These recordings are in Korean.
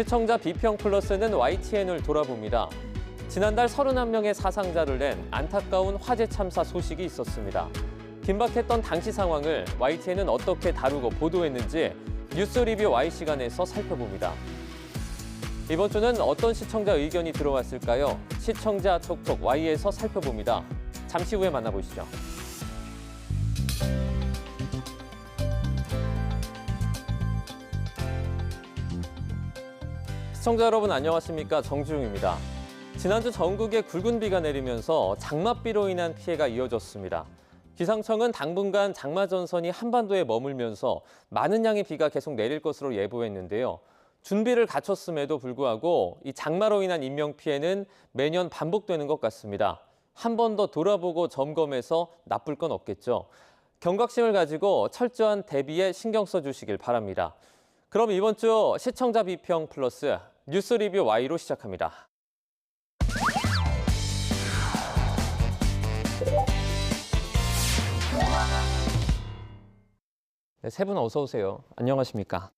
시청자 비평 플러스는 YTN을 돌아봅니다. 지난달 31명의 사상자를 낸 안타까운 화재 참사 소식이 있었습니다. 긴박했던 당시 상황을 YTN은 어떻게 다루고 보도했는지 뉴스 리뷰 Y 시간에서 살펴봅니다. 이번 주는 어떤 시청자 의견이 들어왔을까요? 시청자 톡톡 Y에서 살펴봅니다. 잠시 후에 만나보시죠. 시청자 여러분 안녕하십니까? 정주영입니다. 지난주 전국에 굵은 비가 내리면서 장맛비로 인한 피해가 이어졌습니다. 기상청은 당분간 장마 전선이 한반도에 머물면서 많은 양의 비가 계속 내릴 것으로 예보했는데요. 준비를 갖췄음에도 불구하고 이 장마로 인한 인명피해는 매년 반복되는 것 같습니다. 한 번 더 돌아보고 점검해서 나쁠 건 없겠죠. 경각심을 가지고 철저한 대비에 신경 써주시길 바랍니다. 그럼 이번 주 시청자 비평 플러스 뉴스 리뷰 Y로 시작합니다. 네, 세 분 어서 오세요. 안녕하십니까?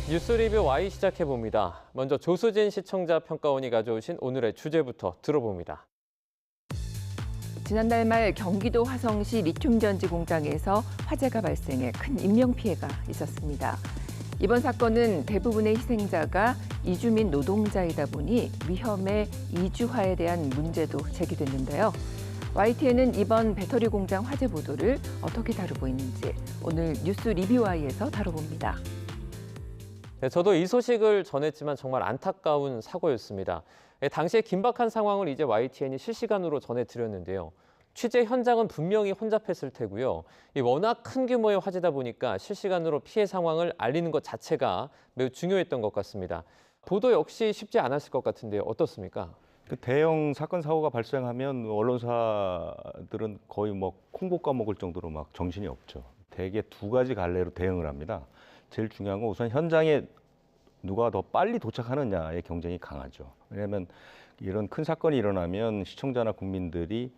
뉴스 리뷰 Y 시작해봅니다. 먼저 조수진 시청자 평가원이 가져오신 오늘의 주제부터 들어봅니다. 지난달 말 경기도 화성시 리튬전지 공장에서 화재가 발생해 큰 인명피해가 있었습니다. 이번 사건은 대부분의 희생자가 이주민 노동자이다 보니 위험의 이주화에 대한 문제도 제기됐는데요. YTN은 이번 배터리 공장 화재 보도를 어떻게 다루고 있는지 오늘 뉴스 리뷰 Y에서 다뤄봅니다. 네, 저도 이 소식을 전했지만 정말 안타까운 사고였습니다. 당시에 긴박한 상황을 이제 YTN이 실시간으로 전해드렸는데요. 취재 현장은 분명히 혼잡했을 테고요. 워낙 큰 규모의 화재다 보니까 실시간으로 피해 상황을 알리는 것 자체가 매우 중요했던 것 같습니다. 보도 역시 쉽지 않았을 것 같은데요. 어떻습니까? 그 대형 사건 사고가 발생하면 언론사들은 거의 뭐 콩고 까먹을 정도로 막 정신이 없죠. 대개 두 가지 갈래로 대응을 합니다. 제일 중요한 건 우선 현장에 누가 더 빨리 도착하느냐의 경쟁이 강하죠. 왜냐하면 이런 큰 사건이 일어나면 시청자나 국민들이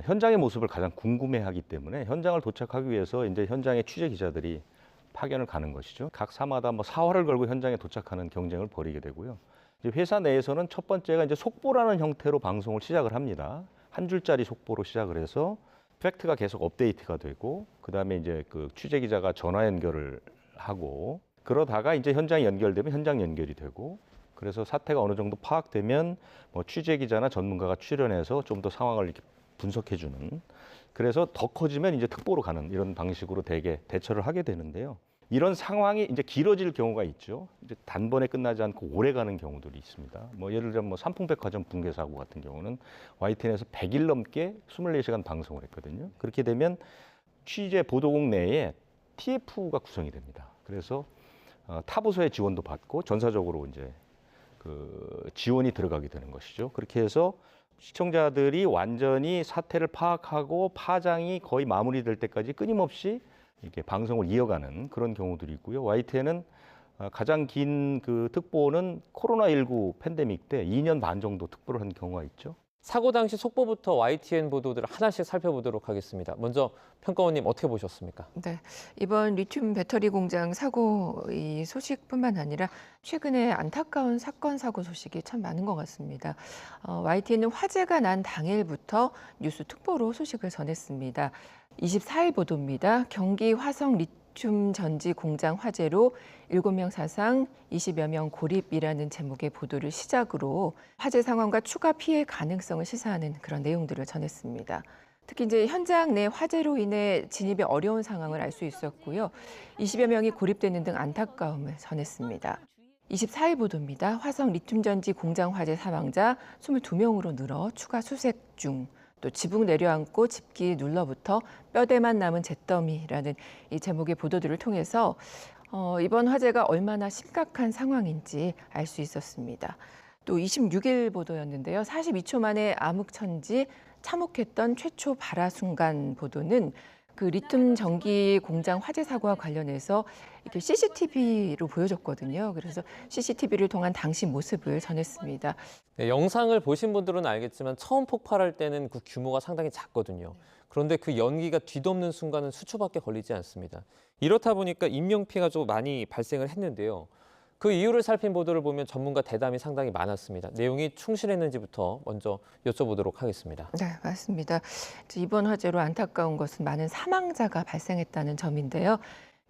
현장의 모습을 가장 궁금해하기 때문에 현장을 도착하기 위해서 이제 현장의 취재 기자들이 파견을 가는 것이죠. 각 사마다 뭐 사활을 걸고 현장에 도착하는 경쟁을 벌이게 되고요. 이제 회사 내에서는 첫 번째가 이제 속보라는 형태로 방송을 시작을 합니다. 한 줄짜리 속보로 시작을 해서 팩트가 계속 업데이트가 되고 그다음에 이제 그 취재 기자가 전화 연결을 하고 그러다가 이제 현장이 연결되면 현장 연결이 되고 그래서 사태가 어느 정도 파악되면 뭐 취재 기자나 전문가가 출연해서 좀 더 상황을 이렇게 분석해주는 그래서 더 커지면 이제 특보로 가는 이런 방식으로 대개 대처를 하게 되는데요. 이런 상황이 이제 길어질 경우가 있죠. 이제 단번에 끝나지 않고 오래 가는 경우들이 있습니다. 뭐 예를 들면 뭐 삼풍백화점 붕괴 사고 같은 경우는 YTN에서 100일 넘게 24시간 방송을 했거든요. 그렇게 되면 취재 보도국 내에 TF가 구성이 됩니다. 그래서 타부서의 지원도 받고 전사적으로 이제 그 지원이 들어가게 되는 것이죠. 그렇게 해서 시청자들이 완전히 사태를 파악하고 파장이 거의 마무리될 때까지 끊임없이 이렇게 방송을 이어가는 그런 경우들이 있고요. YTN은 가장 긴 그 특보는 코로나19 팬데믹 때 2년 반 정도 특보를 한 경우가 있죠. 사고 당시 속보부터 YTN 보도들을 하나씩 살펴보도록 하겠습니다. 먼저 평가원님 어떻게 보셨습니까? 네, 이번 리튬 배터리 공장 사고 이 소식뿐만 아니라 최근에 안타까운 사건 사고 소식이 참 많은 것 같습니다. YTN은 화재가 난 당일부터 뉴스 특보로 소식을 전했습니다. 24일 보도입니다. 경기 화성 리튬 전지 공장 화재로 7명 사상, 20여 명 고립이라는 제목의 보도를 시작으로 화재 상황과 추가 피해 가능성을 시사하는 그런 내용들을 전했습니다. 특히 이제 현장 내 화재로 인해 진입이 어려운 상황을 알 수 있었고요. 20여 명이 고립되는 등 안타까움을 전했습니다. 24일 보도입니다. 화성 리튬 전지 공장 화재 사망자 22명으로 늘어 추가 수색 중. 또 지붕 내려앉고 집기 눌러부터 뼈대만 남은 잿더미라는 이 제목의 보도들을 통해서 이번 화재가 얼마나 심각한 상황인지 알 수 있었습니다. 또 26일 보도였는데요. 42초 만에 암흑천지 참혹했던 최초 발화 순간 보도는 그 리튬 전기 공장 화재 사고와 관련해서 이렇게 CCTV로 보여줬거든요. 그래서 CCTV를 통한 당시 모습을 전했습니다. 네, 영상을 보신 분들은 알겠지만 처음 폭발할 때는 그 규모가 상당히 작거든요. 그런데 그 연기가 뒤덮는 순간은 수초밖에 걸리지 않습니다. 이렇다 보니까 인명피해가 좀 많이 발생을 했는데요. 그 이유를 살핀 보도를 보면 전문가 대담이 상당히 많았습니다. 내용이 충실했는지부터 먼저 여쭤보도록 하겠습니다. 네, 맞습니다. 이번 화재로 안타까운 것은 많은 사망자가 발생했다는 점인데요.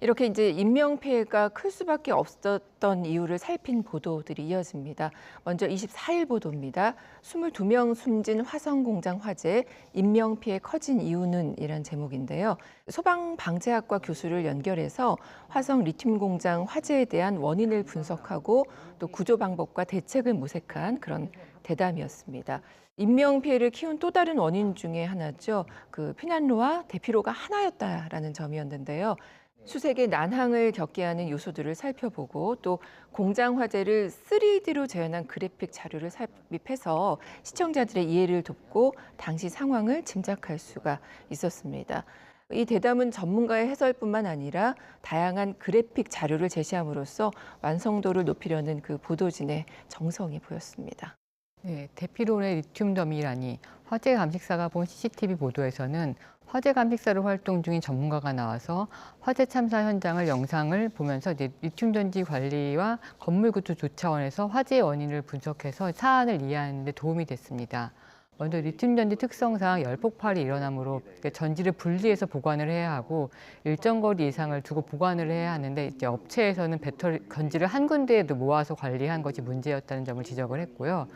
이렇게 이제 인명 피해가 클 수밖에 없었던 이유를 살핀 보도들이 이어집니다. 먼저 24일 보도입니다. 22명 숨진 화성 공장 화재, 인명 피해 커진 이유는 이란 제목인데요. 소방방재학과 교수를 연결해서 화성 리튬 공장 화재에 대한 원인을 분석하고 또 구조 방법과 대책을 모색한 그런 대담이었습니다. 인명 피해를 키운 또 다른 원인 중에 하나죠. 그 피난로와 대피로가 하나였다라는 점이었는데요. 수색의 난항을 겪게 하는 요소들을 살펴보고 또 공장 화재를 3D로 재현한 그래픽 자료를 삽입해서 시청자들의 이해를 돕고 당시 상황을 짐작할 수가 있었습니다. 이 대담은 전문가의 해설뿐만 아니라 다양한 그래픽 자료를 제시함으로써 완성도를 높이려는 그 보도진의 정성이 보였습니다. 네, 대피론의 리튬 더미라니 화재 감식사가 본 CCTV 보도에서는 화재 감식사로 활동 중인 전문가가 나와서 화재 참사 현장을 영상을 보면서 이제 리튬 전지 관리와 건물 구조 차원에서 화재의 원인을 분석해서 사안을 이해하는 데 도움이 됐습니다. 먼저 리튬 전지 특성상 열폭발이 일어나므로 전지를 분리해서 보관을 해야 하고 일정 거리 이상을 두고 보관을 해야 하는데 이제 업체에서는 배터리 전지를 한 군데에 모아서 관리한 것이 문제였다는 점을 지적을 했고요.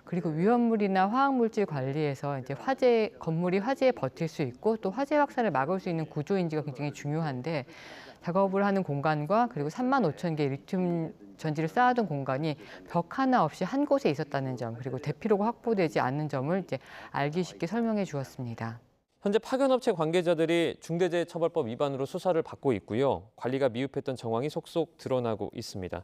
그리고 위험물이나 화학물질 관리에서 이제 건물이 화재에 버틸 수 있고 또 화재 확산을 막을 수 있는 구조인지가 굉장히 중요한데 작업을 하는 공간과 그리고 35,000개 리튬 전지를 쌓아둔 공간이 벽 하나 없이 한 곳에 있었다는 점, 그리고 대피로가 확보되지 않는 점을 이제 알기 쉽게 설명해 주었습니다. 현재 파견업체 관계자들이 중대재해처벌법 위반으로 수사를 받고 있고요. 관리가 미흡했던 정황이 속속 드러나고 있습니다.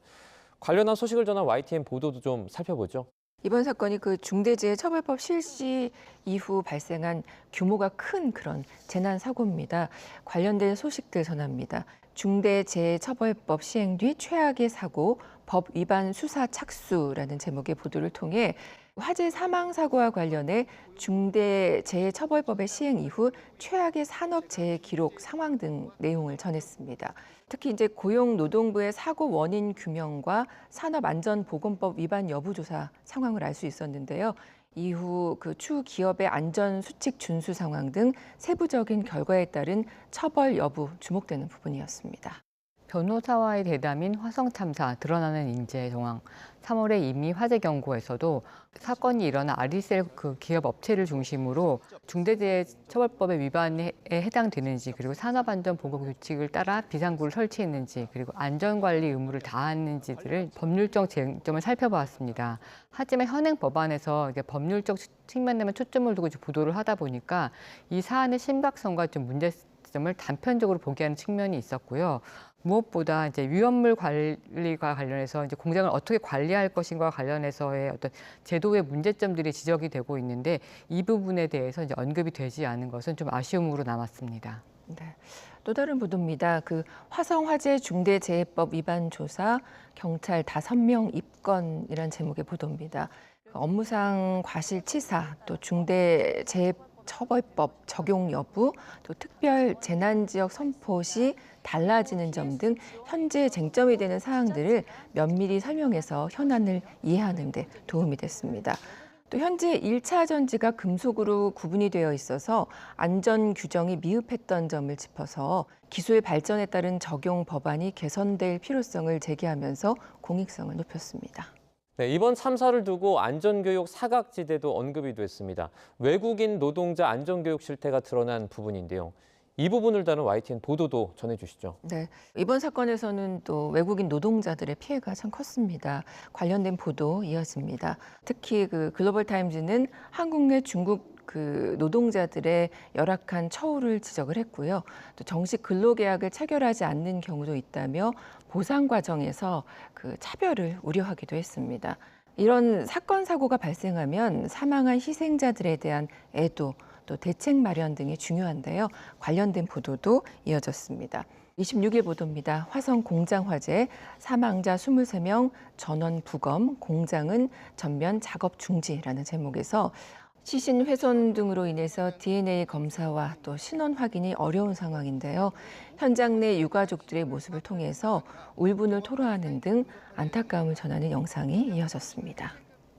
관련한 소식을 전한 YTN 보도도 좀 살펴보죠. 이번 사건이 그 중대재해처벌법 실시 이후 발생한 규모가 큰 그런 재난 사고입니다. 관련된 소식들 전합니다. 중대재해처벌법 시행 뒤 최악의 사고, 법 위반 수사 착수라는 제목의 보도를 통해 화재 사망 사고와 관련해 중대재해처벌법의 시행 이후 최악의 산업재해 기록 상황 등 내용을 전했습니다. 특히 이제 고용노동부의 사고 원인 규명과 산업안전보건법 위반 여부 조사 상황을 알 수 있었는데요. 이후 그 추 기업의 안전 수칙 준수 상황 등 세부적인 결과에 따른 처벌 여부 주목되는 부분이었습니다. 변호사와의 대담인 화성 참사 드러나는 인재 정황. 3월에 이미 화재 경고에서도 사건이 일어난 아리셀 그 기업 업체를 중심으로 중대재해처벌법의 위반에 해당되는지, 그리고 산업안전보건규칙을 따라 비상구를 설치했는지, 그리고 안전관리 의무를 다하는지들을 법률적 쟁점을 살펴보았습니다. 하지만 현행 법안에서 이제 법률적 측면에만 초점을 두고 보도를 하다 보니까 이 사안의 심각성과 좀 문제점을 단편적으로 보게 하는 측면이 있었고요. 무엇보다 이제 위험물 관리와 관련해서 이제 공장을 어떻게 관리할 것인가와 관련해서의 어떤 제도의 문제점들이 지적이 되고 있는데 이 부분에 대해서 이제 언급이 되지 않은 것은 좀 아쉬움으로 남았습니다. 네. 또 다른 보도입니다. 그 화성 화재 중대재해법 위반 조사 경찰 5명 입건이란 제목의 보도입니다. 업무상 과실치사, 또 중대재해처벌법 적용 여부, 또 특별 재난지역 선포 시 달라지는 점 등 현재 쟁점이 되는 사항들을 면밀히 설명해서 현안을 이해하는 데 도움이 됐습니다. 또 현재 1차 전지가 금속으로 구분이 되어 있어서 안전 규정이 미흡했던 점을 짚어서 기술의 발전에 따른 적용 법안이 개선될 필요성을 제기하면서 공익성을 높였습니다. 네, 이번 참사를 두고 안전교육 사각지대도 언급이 됐습니다. 외국인 노동자 안전교육 실태가 드러난 부분인데요. 이 부분을 다룬 YTN 보도도 전해주시죠. 네, 이번 사건에서는 또 외국인 노동자들의 피해가 참 컸습니다. 관련된 보도 이어집니다. 특히 그 글로벌 타임즈는 한국 내 중국 그 노동자들의 열악한 처우를 지적을 했고요. 또 정식 근로계약을 체결하지 않는 경우도 있다며 보상 과정에서 그 차별을 우려하기도 했습니다. 이런 사건 사고가 발생하면 사망한 희생자들에 대한 애도, 또 또 대책 마련 등이 중요한데요. 관련된 보도도 이어졌습니다. 26일 보도입니다. 화성 공장 화재, 사망자 23명, 전원 부검, 공장은 전면 작업 중지라는 제목에서 시신 훼손 등으로 인해서 DNA 검사와 또 신원 확인이 어려운 상황인데요. 현장 내 유가족들의 모습을 통해서 울분을 토로하는 등 안타까움을 전하는 영상이 이어졌습니다.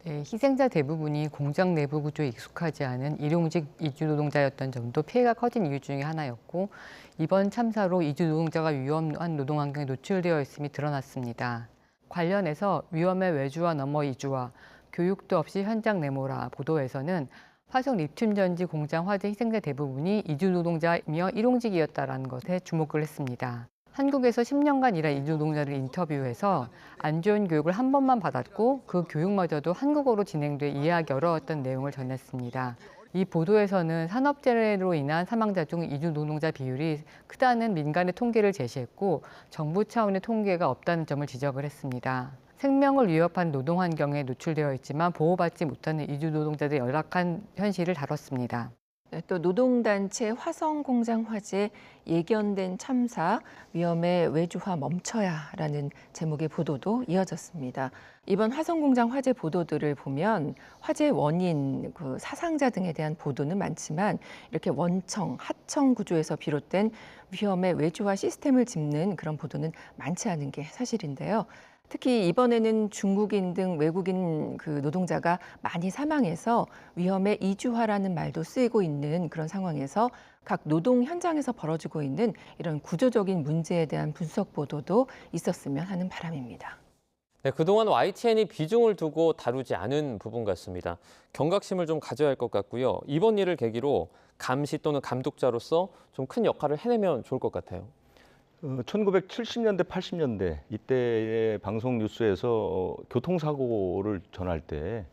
네, 희생자 대부분이 공장 내부 구조에 익숙하지 않은 일용직 이주 노동자였던 점도 피해가 커진 이유 중에 하나였고, 이번 참사로 이주 노동자가 위험한 노동 환경에 노출되어 있음이 드러났습니다. 관련해서 위험의 외주화 넘어 이주화, 교육도 없이 현장 내몰아 보도에서는 화성 리튬 전지 공장 화재 희생자 대부분이 이주 노동자이며 일용직이었다라는 것에 주목을 했습니다. 한국에서 10년간 일한 이주 노동자를 인터뷰해서 안 좋은 교육을 한 번만 받았고 그 교육마저도 한국어로 진행돼 이해하기 어려웠던 내용을 전했습니다. 이 보도에서는 산업재해로 인한 사망자 중 이주 노동자 비율이 크다는 민간의 통계를 제시했고 정부 차원의 통계가 없다는 점을 지적을 했습니다. 생명을 위협한 노동 환경에 노출되어 있지만 보호받지 못하는 이주 노동자들의 열악한 현실을 다뤘습니다. 또 노동단체 화성공장 화재 예견된 참사 위험의 외주화 멈춰야라는 제목의 보도도 이어졌습니다. 이번 화성공장 화재 보도들을 보면 화재 원인, 사상자 등에 대한 보도는 많지만 이렇게 원청, 하청 구조에서 비롯된 위험의 외주화 시스템을 짚는 그런 보도는 많지 않은 게 사실인데요. 특히 이번에는 중국인 등 외국인 노동자가 많이 사망해서 위험의 이주화라는 말도 쓰이고 있는 그런 상황에서 각 노동 현장에서 벌어지고 있는 이런 구조적인 문제에 대한 분석 보도도 있었으면 하는 바람입니다. 네, 그동안 YTN이 비중을 두고 다루지 않은 부분 같습니다. 경각심을 좀 가져야 할 것 같고요. 이번 일을 계기로 감시 또는 감독자로서 좀 큰 역할을 해내면 좋을 것 같아요. 1970년대, 80년대 이때의 방송 뉴스에서 교통사고를 전할 때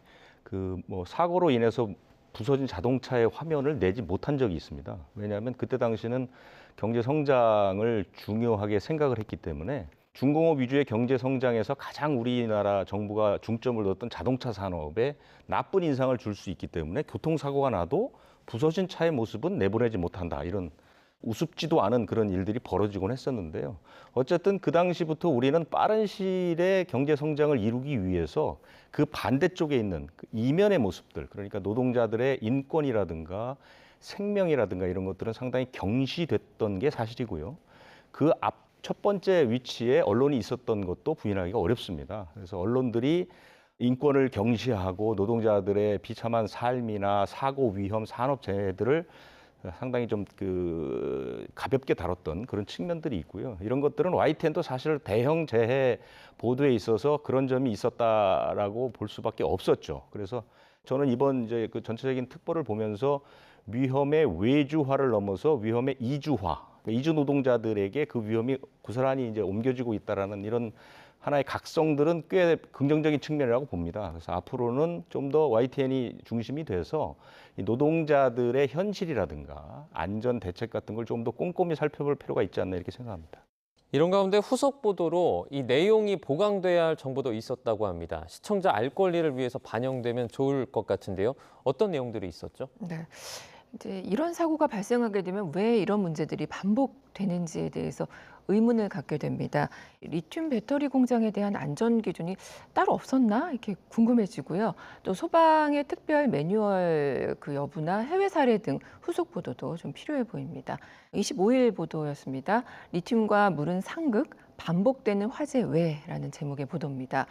사고로 인해서 부서진 자동차의 화면을 내지 못한 적이 있습니다. 왜냐하면 그때 당시는 경제 성장을 중요하게 생각을 했기 때문에 중공업 위주의 경제 성장에서 가장 우리나라 정부가 중점을 뒀던 자동차 산업에 나쁜 인상을 줄 수 있기 때문에 교통사고가 나도 부서진 차의 모습은 내보내지 못한다, 이런 우습지도 않은 그런 일들이 벌어지곤 했었는데요. 어쨌든 그 당시부터 우리는 빠른 시일에 경제 성장을 이루기 위해서 그 반대쪽에 있는 그 이면의 모습들, 그러니까 노동자들의 인권이라든가 생명이라든가 이런 것들은 상당히 경시됐던 게 사실이고요. 그 앞 첫 번째 위치에 언론이 있었던 것도 부인하기가 어렵습니다. 그래서 언론들이 인권을 경시하고 노동자들의 비참한 삶이나 사고 위험, 산업 재해들을 상당히 좀 가볍게 다뤘던 그런 측면들이 있고요. 이런 것들은 YTN도 사실 대형 재해 보도에 있어서 그런 점이 있었다라고 볼 수밖에 없었죠. 그래서 저는 이번 이제 그 전체적인 특보를 보면서 위험의 외주화를 넘어서 위험의 이주화, 이주 노동자들에게 그 위험이 고스란히 이제 옮겨지고 있다라는 이런 하나의 각성들은 꽤 긍정적인 측면이라고 봅니다. 그래서 앞으로는 좀 더 YTN이 중심이 돼서 이 노동자들의 현실이라든가 안전 대책 같은 걸 좀 더 꼼꼼히 살펴볼 필요가 있지 않나 이렇게 생각합니다. 이런 가운데 후속 보도로 이 내용이 보강돼야 할 정보도 있었다고 합니다. 시청자 알 권리를 위해서 반영되면 좋을 것 같은데요. 어떤 내용들이 있었죠? 네. 이제 이런 사고가 발생하게 되면 왜 이런 문제들이 반복되는지에 대해서 의문을 갖게 됩니다. 리튬 배터리 공장에 대한 안전 기준이 따로 없었나 이렇게 궁금해지고요. 또 소방의 특별 매뉴얼 여부나 해외 사례 등 후속 보도도 좀 필요해 보입니다. 25일 보도였습니다. 리튬과 물은 상극, 반복되는 화재 왜라는 제목의 보도입니다.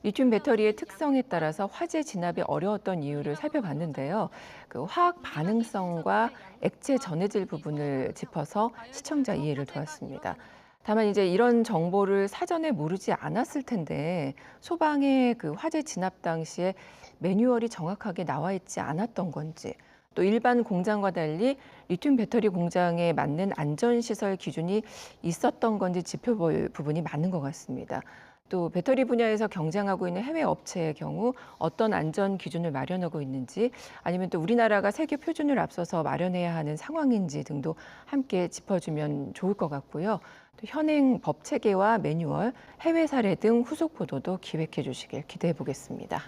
리튬 배터리의 특성에 따라서 화재 진압이 어려웠던 이유를 살펴봤는데요. 화학 반응성과 액체 전해질 부분을 짚어서 시청자 이해를 도왔습니다. 다만 이제 이런 정보를 사전에 모르지 않았을 텐데 소방의 화재 진압 당시에 매뉴얼이 정확하게 나와 있지 않았던 건지, 또 일반 공장과 달리 리튬 배터리 공장에 맞는 안전시설 기준이 있었던 건지 짚어볼 부분이 많은 것 같습니다. 또 배터리 분야에서 경쟁하고 있는 해외 업체의 경우 어떤 안전 기준을 마련하고 있는지, 아니면 또 우리나라가 세계 표준을 앞서서 마련해야 하는 상황인지 등도 함께 짚어주면 좋을 것 같고요. 또 현행 법 체계와 매뉴얼, 해외 사례 등 후속 보도도 기획해 주시길 기대해 보겠습니다.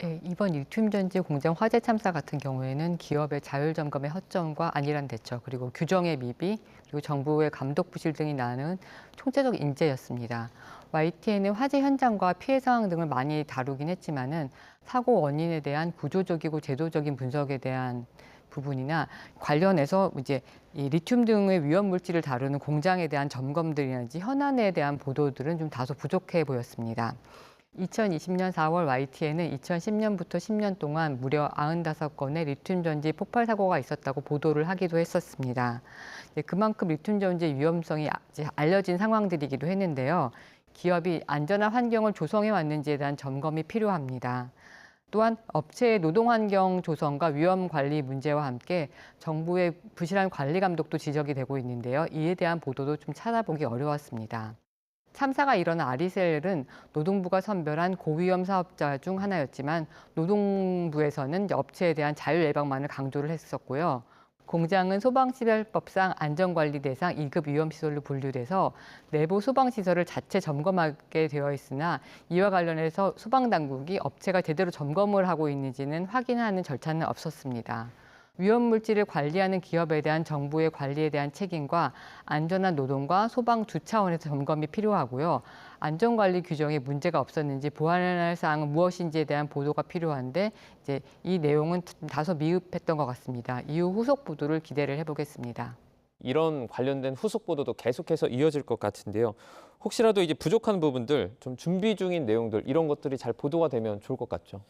네, 이번 리튬전지 공장 화재 참사 같은 경우에는 기업의 자율 점검의 허점과 안일한 대처, 그리고 규정의 미비, 그리고 정부의 감독 부실 등이 나는 총체적 인재였습니다. YTN은 화재 현장과 피해 상황 등을 많이 다루긴 했지만은 사고 원인에 대한 구조적이고 제도적인 분석에 대한 부분이나 관련해서 이제 이 리튬 등의 위험 물질을 다루는 공장에 대한 점검들이라든지 현안에 대한 보도들은 좀 다소 부족해 보였습니다. 2020년 4월 YTN은 2010년부터 10년 동안 무려 95건의 리튬 전지 폭발 사고가 있었다고 보도를 하기도 했었습니다. 그만큼 리튬 전지의 위험성이 이제 알려진 상황들이기도 했는데요. 기업이 안전한 환경을 조성해 왔는지에 대한 점검이 필요합니다. 또한 업체의 노동환경 조성과 위험 관리 문제와 함께 정부의 부실한 관리 감독도 지적이 되고 있는데요. 이에 대한 보도도 좀 찾아보기 어려웠습니다. 참사가 일어난 아리셀은 노동부가 선별한 고위험 사업자 중 하나였지만 노동부에서는 업체에 대한 자율 예방만을 강조를 했었고요. 공장은 소방시설법상 안전관리 대상 2급 위험시설로 분류돼서 내부 소방시설을 자체 점검하게 되어 있으나 이와 관련해서 소방당국이 업체가 제대로 점검을 하고 있는지는 확인하는 절차는 없었습니다. 위험 물질을 관리하는 기업에 대한 정부의 관리에 대한 책임과 안전한 노동과 소방 두 차원에서 점검이 필요하고요. 안전관리 규정에 문제가 없었는지 보완할 사항은 무엇인지에 대한 보도가 필요한데 이제 이 내용은 다소 미흡했던 것 같습니다. 이후 후속 보도를 기대를 해보겠습니다. 이런 관련된 후속 보도도 계속해서 이어질 것 같은데요. 혹시라도 이제 부족한 부분들, 좀 준비 중인 내용들 이런 것들이 잘 보도가 되면 좋을 것 같죠.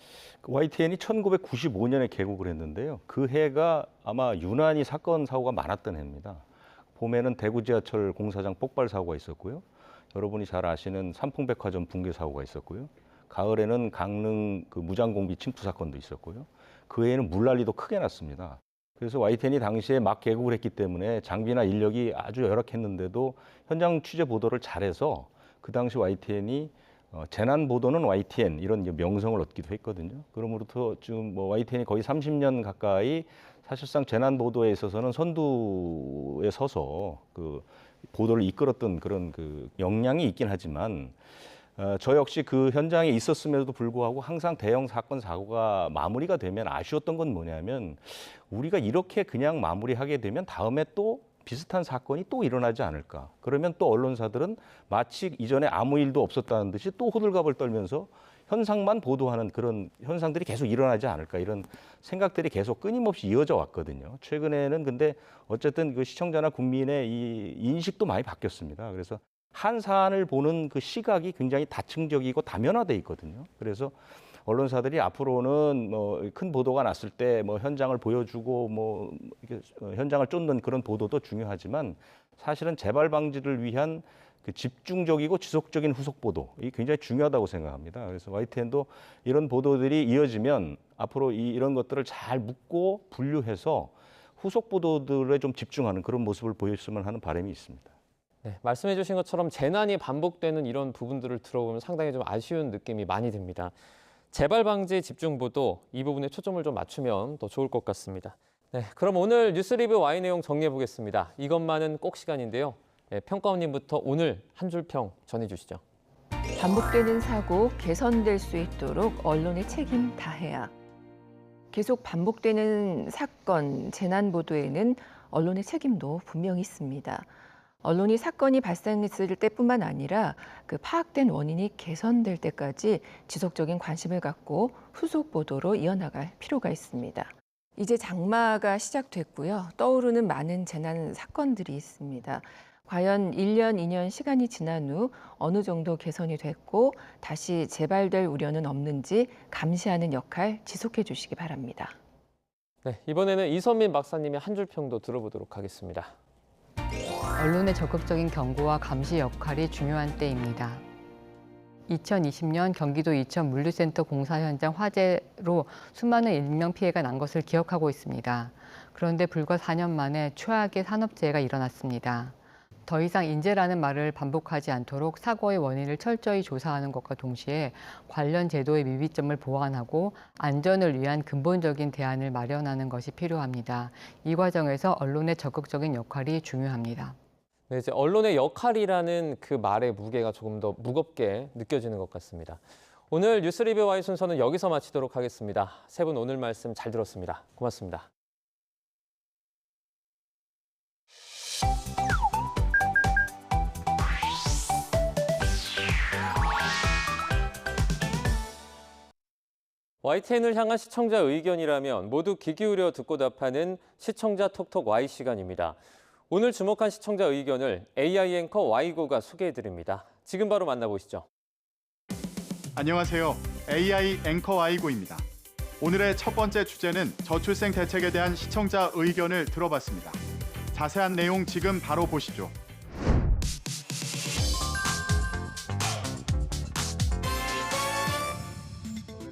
YTN이 1995년에 개국을 했는데요. 그 해가 아마 유난히 사건 사고가 많았던 해입니다. 봄에는 대구 지하철 공사장 폭발 사고가 있었고요. 여러분이 잘 아시는 삼풍백화점 붕괴 사고가 있었고요. 가을에는 강릉 그 무장공비 침투 사건도 있었고요. 그 해에는 물난리도 크게 났습니다. 그래서 YTN이 당시에 막 개국을 했기 때문에 장비나 인력이 아주 열악했는데도 현장 취재 보도를 잘해서 그 당시 YTN이 재난 보도는 YTN 이런 명성을 얻기도 했거든요. 그러므로부터 지금 뭐 YTN이 거의 30년 가까이 사실상 재난 보도에 있어서는 선두에 서서 그 보도를 이끌었던 그런 그 역량이 있긴 하지만 저 역시 그 현장에 있었음에도 불구하고 항상 대형 사건 사고가 마무리가 되면 아쉬웠던 건 뭐냐면 우리가 이렇게 그냥 마무리하게 되면 다음에 또 비슷한 사건이 또 일어나지 않을까. 그러면 또 언론사들은 마치 이전에 아무 일도 없었다는 듯이 또 호들갑을 떨면서 현상만 보도하는 그런 현상들이 계속 일어나지 않을까 이런 생각들이 계속 끊임없이 이어져 왔거든요. 최근에는 근데 어쨌든 그 시청자나 국민의 이 인식도 많이 바뀌었습니다. 그래서 한 사안을 보는 그 시각이 굉장히 다층적이고 다면화돼 있거든요. 그래서 언론사들이 앞으로는 뭐 큰 보도가 났을 때 뭐 현장을 보여주고 뭐 이렇게 현장을 쫓는 그런 보도도 중요하지만 사실은 재발 방지를 위한 그 집중적이고 지속적인 후속 보도 이 굉장히 중요하다고 생각합니다. 그래서 YTN도 이런 보도들이 이어지면 앞으로 이런 것들을 잘 묻고 분류해서 후속 보도들에 좀 집중하는 그런 모습을 보였으면 하는 바람이 있습니다. 네, 말씀해 주신 것처럼 재난이 반복되는 이런 부분들을 들어보면 상당히 좀 아쉬운 느낌이 많이 듭니다. 재발 방지 집중 보도 이 부분에 초점을 좀 맞추면 더 좋을 것 같습니다. 네, 그럼 오늘 뉴스 리뷰 Y 내용 정리해 보겠습니다. 이것만은 꼭 시간인데요. 네, 평가원님부터 오늘 한 줄 평 전해주시죠. 반복되는 사고 개선될 수 있도록 언론의 책임 다해야. 계속 반복되는 사건, 재난 보도에는 언론의 책임도 분명히 있습니다. 언론이 사건이 발생했을 때뿐만 아니라 그 파악된 원인이 개선될 때까지 지속적인 관심을 갖고 후속 보도로 이어나갈 필요가 있습니다. 이제 장마가 시작됐고요. 떠오르는 많은 재난 사건들이 있습니다. 과연 1년, 2년 시간이 지난 후 어느 정도 개선이 됐고 다시 재발될 우려는 없는지 감시하는 역할 지속해 주시기 바랍니다. 네, 이번에는 이선민 박사님의 한 줄 평도 들어보도록 하겠습니다. 언론의 적극적인 경고와 감시 역할이 중요한 때입니다. 2020년 경기도 이천 물류센터 공사 현장 화재로 수많은 인명피해가 난 것을 기억하고 있습니다. 그런데 불과 4년 만에 최악의 산업재해가 일어났습니다. 더 이상 인재라는 말을 반복하지 않도록 사고의 원인을 철저히 조사하는 것과 동시에 관련 제도의 미비점을 보완하고 안전을 위한 근본적인 대안을 마련하는 것이 필요합니다. 이 과정에서 언론의 적극적인 역할이 중요합니다. 네, 이제 언론의 역할이라는 그 말의 무게가 조금 더 무겁게 느껴지는 것 같습니다. 오늘 뉴스 리뷰 Y 순서는 여기서 마치도록 하겠습니다. 세 분 오늘 말씀 잘 들었습니다. 고맙습니다. YTN을 향한 시청자 의견이라면 모두 귀 기울여 듣고 답하는 시청자 톡톡 Y 시간입니다. 오늘 주목한 시청자 의견을 AI 앵커 Y고가 소개해드립니다. 지금 바로 만나보시죠. 안녕하세요. AI 앵커 Y고입니다. 오늘의 첫 번째 주제는 저출생 대책에 대한 시청자 의견을 들어봤습니다. 자세한 내용 지금 바로 보시죠.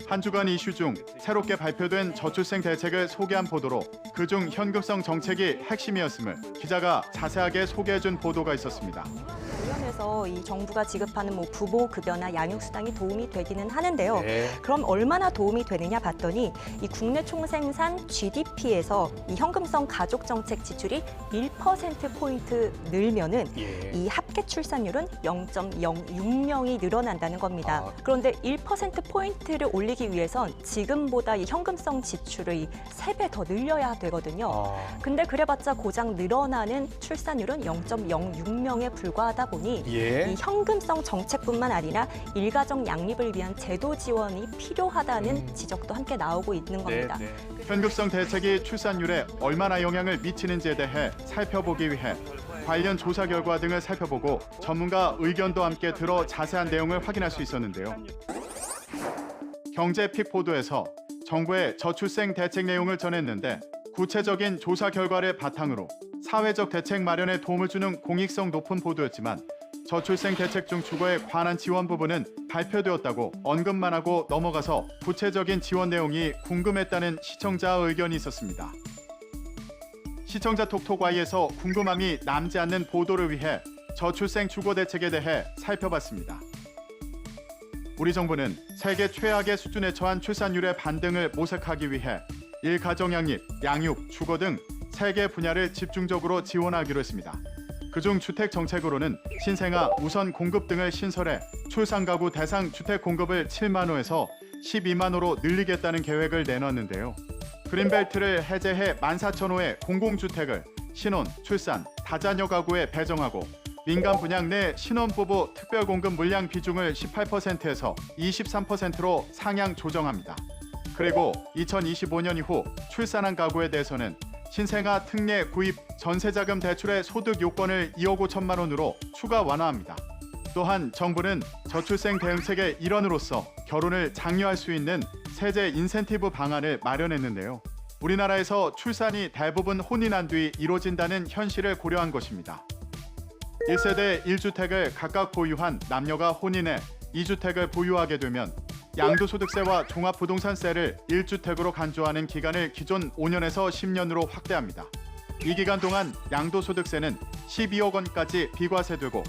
한 주간 이슈 중 새롭게 발표된 저출생 대책을 소개한 보도로 그중 현금성 정책이 핵심이었음을 기자가 자세하게 소개해준 보도가 있었습니다. 관련해서 이 정부가 지급하는 부모 급여나 양육 수당이 도움이 되기는 하는데요. 그럼 얼마나 도움이 되느냐 봤더니 이 국내 총생산 GDP에서 이 현금성 가족 정책 지출이 1% 포인트 늘면은 이 합계 출산율은 0.06명이 늘어난다는 겁니다. 그런데 1% 포인트를 올리기 위해선 지금보다 이 현금성 지출을 3배 더 늘려야 되거든요. 근데 그래봤자 고작 늘어나는 출산율은 0.06명에 불과하다 보니 이 현금성 정책뿐만 아니라 일가정 양립을 위한 제도 지원이 필요하다는 지적도 함께 나오고 있는 겁니다. 현금성 대책이 출산율에 얼마나 영향을 미치는지에 대해 살펴보기 위해 관련 조사 결과 등을 살펴보고 전문가 의견도 함께 들어 자세한 내용을 확인할 수 있었는데요. 경제픽 보도에서 정부의 저출생 대책 내용을 전했는데 구체적인 조사 결과를 바탕으로 사회적 대책 마련에 도움을 주는 공익성 높은 보도였지만 저출생 대책 중 주거에 관한 지원 부분은 발표되었다고 언급만 하고 넘어가서 구체적인 지원 내용이 궁금했다는 시청자 의견이 있었습니다. 시청자 톡톡Y에서 궁금함이 남지 않는 보도를 위해 저출생 주거 대책에 대해 살펴봤습니다. 우리 정부는 세계 최악의 수준에 처한 출산율의 반등을 모색하기 위해 일가정 양립, 양육, 주거 등 3개 분야를 집중적으로 지원하기로 했습니다. 그중 주택 정책으로는 신생아 우선 공급 등을 신설해 출산 가구 대상 주택 공급을 7만 호에서 12만 호로 늘리겠다는 계획을 내놨는데요. 그린벨트를 해제해 14,000호의 공공주택을 신혼, 출산, 다자녀 가구에 배정하고 민간 분양 내 신혼부부 특별공급 물량 비중을 18%에서 23%로 상향 조정합니다. 그리고 2025년 이후 출산한 가구에 대해서는 신생아 특례 구입 전세자금 대출의 소득 요건을 2억 5천만 원으로 추가 완화합니다. 또한 정부는 저출생 대응책의 일원으로서 결혼을 장려할 수 있는 세제 인센티브 방안을 마련했는데요. 우리나라에서 출산이 대부분 혼인한 뒤 이루어진다는 현실을 고려한 것입니다. 1세대 1주택을 각각 보유한 남녀가 혼인해 2주택을 보유하게 되면 양도소득세와 종합부동산세를 1주택으로 간주하는 기간을 기존 5년에서 10년으로 확대합니다. 이 기간 동안 양도소득세는 12억 원까지 비과세되고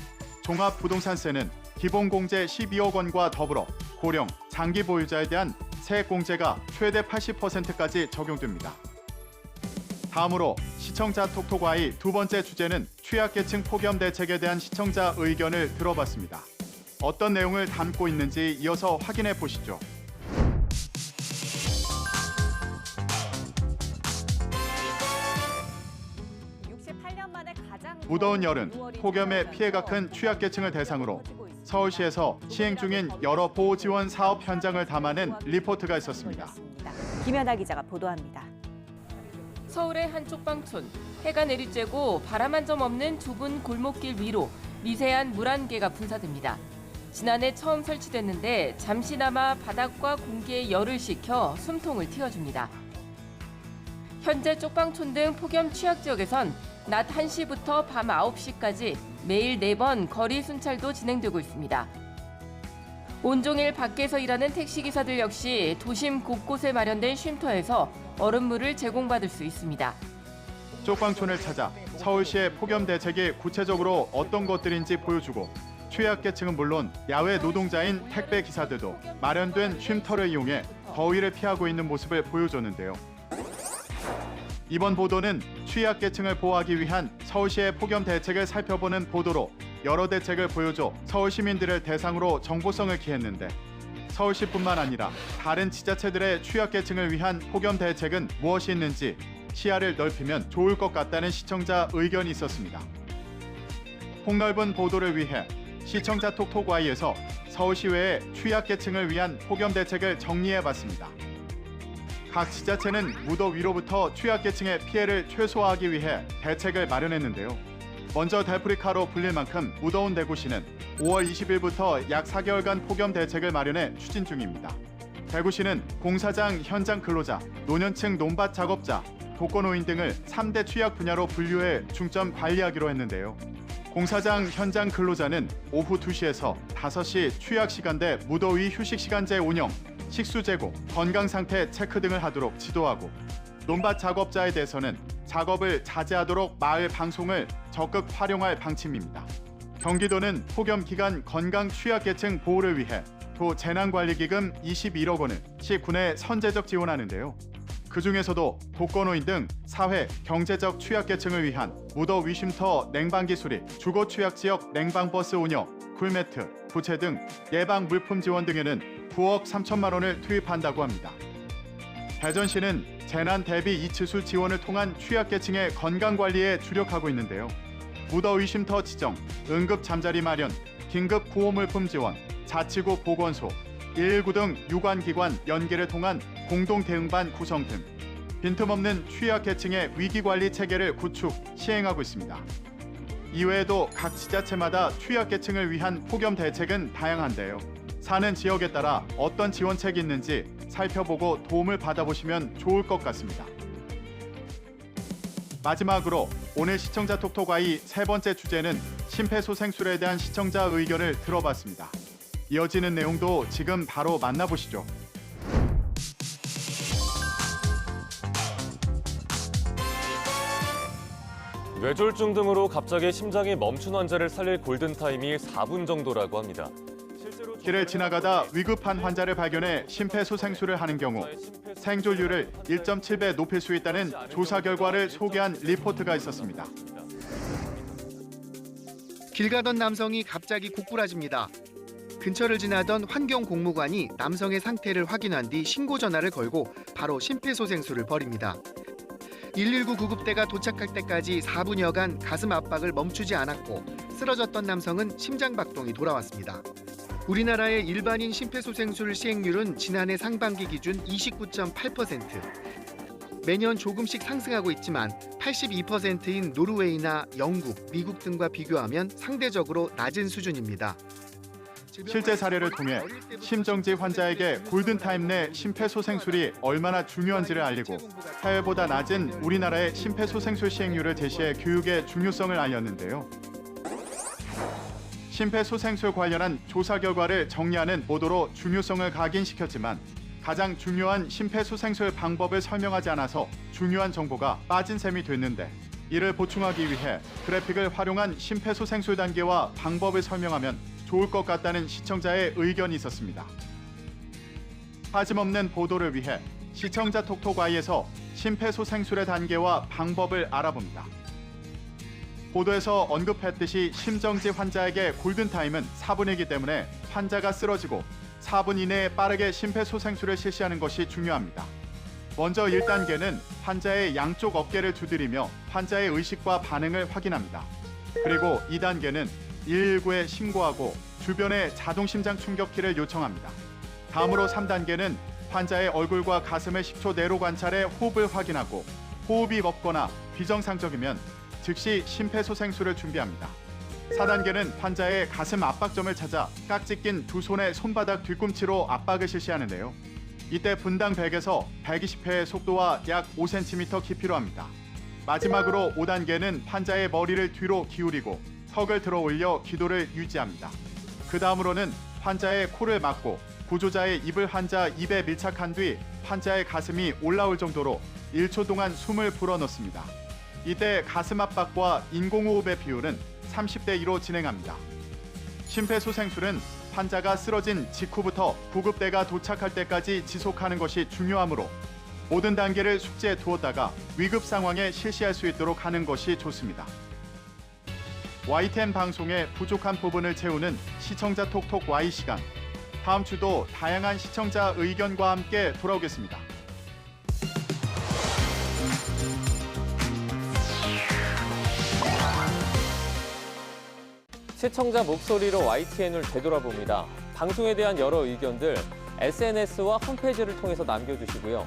종합부동산세는 기본공제 12억 원과 더불어 고령, 장기 보유자에 대한 세액공제가 최대 80%까지 적용됩니다. 다음으로 시청자 톡톡Y 두 번째 주제는 취약계층 폭염 대책에 대한 시청자 의견을 들어봤습니다. 어떤 내용을 담고 있는지 이어서 확인해 보시죠. 무더운 여름, 폭염의 피해가 큰 취약계층을 대상으로 서울시에서 시행 중인 여러 보호 지원 사업 현장을 담아낸 리포트가 있었습니다. 김연아 기자가 보도합니다. 서울의 한 쪽방촌, 해가 내리쬐고 바람 한 점 없는 좁은 골목길 위로 미세한 물 한 개가 분사됩니다. 지난해 처음 설치됐는데 잠시나마 바닥과 공기에 열을 식혀 숨통을 틔워줍니다. 현재 쪽방촌 등 폭염 취약 지역에선 낮 1시부터 밤 9시까지 매일 4번 거리 순찰도 진행되고 있습니다. 온종일 밖에서 일하는 택시기사들 역시 도심 곳곳에 마련된 쉼터에서 얼음물을 제공받을 수 있습니다. 쪽방촌을 찾아 서울시의 폭염 대책이 구체적으로 어떤 것들인지 보여주고 취약계층은 물론 야외 노동자인 택배 기사들도 마련된 쉼터를 이용해 더위를 피하고 있는 모습을 보여줬는데요. 이번 보도는 취약계층을 보호하기 위한 서울시의 폭염 대책을 살펴보는 보도로 여러 대책을 보여줘 서울 시민들을 대상으로 정보성을 기했는데 서울시뿐만 아니라 다른 지자체들의 취약계층을 위한 폭염 대책은 무엇이 있는지 시야를 넓히면 좋을 것 같다는 시청자 의견이 있었습니다. 폭넓은 보도를 위해 시청자 톡톡Y에서 서울시외의 취약계층을 위한 폭염 대책을 정리해봤습니다. 각 지자체는 무더 위로부터 취약계층의 피해를 최소화하기 위해 대책을 마련했는데요. 먼저 대프리카로 불릴 만큼 무더운 대구시는 5월 20일부터 약 4개월간 폭염 대책을 마련해 추진 중입니다. 대구시는 공사장 현장 근로자, 노년층 논밭 작업자, 독거노인 등을 3대 취약 분야로 분류해 중점 관리하기로 했는데요. 공사장 현장 근로자는 오후 2시에서 5시 취약 시간대 무더위 휴식 시간제 운영, 식수 제공, 건강 상태 체크 등을 하도록 지도하고, 논밭 작업자에 대해서는 작업을 자제하도록 마을 방송을 적극 활용할 방침입니다. 경기도는 폭염 기간 건강 취약계층 보호를 위해 도 재난관리기금 21억 원을 시군에 선제적 지원하는데요. 그중에서도 독거노인 등 사회, 경제적 취약계층을 위한 무더위 쉼터 냉방기 수리, 주거 취약지역 냉방버스 운영, 굴매트, 부채 등 예방 물품 지원 등에는 9억 3천만 원을 투입한다고 합니다. 대전시는 재난 대비 이치수 지원을 통한 취약계층의 건강관리에 주력하고 있는데요. 무더위 쉼터 지정, 응급 잠자리 마련, 긴급 구호물품 지원, 자치구 보건소, 119 등 유관기관 연계를 통한 공동대응반 구성 등 빈틈없는 취약계층의 위기관리 체계를 구축, 시행하고 있습니다. 이외에도 각 지자체마다 취약계층을 위한 폭염 대책은 다양한데요. 사는 지역에 따라 어떤 지원책이 있는지 살펴보고 도움을 받아보시면 좋을 것 같습니다. 마지막으로 오늘 시청자 톡톡아이 세 번째 주제는 심폐소생술에 대한 시청자 의견을 들어봤습니다. 이어지는 내용도 지금 바로 만나보시죠. 뇌졸중 등으로 갑자기 심장이 멈춘 환자를 살릴 골든타임이 4분 정도라고 합니다. 길을 지나가다 위급한 환자를 발견해 심폐소생술을 하는 경우 생존율을 1.7배 높일 수 있다는 조사 결과를 소개한 리포트가 있었습니다. 길 가던 남성이 갑자기 고꾸라집니다. 근처를 지나던 환경공무관이 남성의 상태를 확인한 뒤 신고 전화를 걸고 바로 심폐소생술을 벌입니다. 119 구급대가 도착할 때까지 4분여간 가슴 압박을 멈추지 않았고 쓰러졌던 남성은 심장박동이 돌아왔습니다. 우리나라의 일반인 심폐소생술 시행률은 지난해 상반기 기준 29.8%. 매년 조금씩 상승하고 있지만 82%인 노르웨이나 영국, 미국 등과 비교하면 상대적으로 낮은 수준입니다. 실제 사례를 통해 심정지 환자에게 골든타임 내 심폐소생술이 얼마나 중요한지를 알리고 해외보다 낮은 우리나라의 심폐소생술 시행률을 제시해 교육의 중요성을 알렸는데요. 심폐소생술 관련한 조사 결과를 정리하는 보도로 중요성을 각인시켰지만 가장 중요한 심폐소생술 방법을 설명하지 않아서 중요한 정보가 빠진 셈이 됐는데, 이를 보충하기 위해 그래픽을 활용한 심폐소생술 단계와 방법을 설명하면 좋을 것 같다는 시청자의 의견이 있었습니다. 빠짐없는 보도를 위해 시청자 톡톡아이에서 심폐소생술의 단계와 방법을 알아봅니다. 보도에서 언급했듯이 심정지 환자에게 골든타임은 4분이기 때문에 환자가 쓰러지고 4분 이내에 빠르게 심폐소생술을 실시하는 것이 중요합니다. 먼저 1단계는 환자의 양쪽 어깨를 두드리며 환자의 의식과 반응을 확인합니다. 그리고 2단계는 119에 신고하고 주변에 자동심장 충격기를 요청합니다. 다음으로 3단계는 환자의 얼굴과 가슴을 10초 내로 관찰해 호흡을 확인하고 호흡이 멎거나 비정상적이면 즉시 심폐소생술을 준비합니다. 4단계는 환자의 가슴 압박점을 찾아 깍지 낀 두 손의 손바닥 뒤꿈치로 압박을 실시하는데요. 이때 분당 100에서 120회의 속도와 약 5cm 깊이로 합니다. 마지막으로 5단계는 환자의 머리를 뒤로 기울이고 턱을 들어 올려 기도를 유지합니다. 그 다음으로는 환자의 코를 막고 구조자의 입을 환자 입에 밀착한 뒤 환자의 가슴이 올라올 정도로 1초 동안 숨을 불어넣습니다. 이때 가슴 압박과 인공호흡의 비율은 30대 2로 진행합니다. 심폐소생술은 환자가 쓰러진 직후부터 구급대가 도착할 때까지 지속하는 것이 중요하므로 모든 단계를 숙지해 두었다가 위급 상황에 실시할 수 있도록 하는 것이 좋습니다. YTN 방송의 부족한 부분을 채우는 시청자 톡톡 Y 시간. 다음 주도 다양한 시청자 의견과 함께 돌아오겠습니다. 시청자 목소리로 YTN을 되돌아봅니다. 방송에 대한 여러 의견들 SNS와 홈페이지를 통해서 남겨주시고요.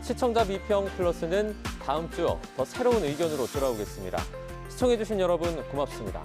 시청자 비평 플러스는 다음 주 더 새로운 의견으로 돌아오겠습니다. 시청해주신 여러분 고맙습니다.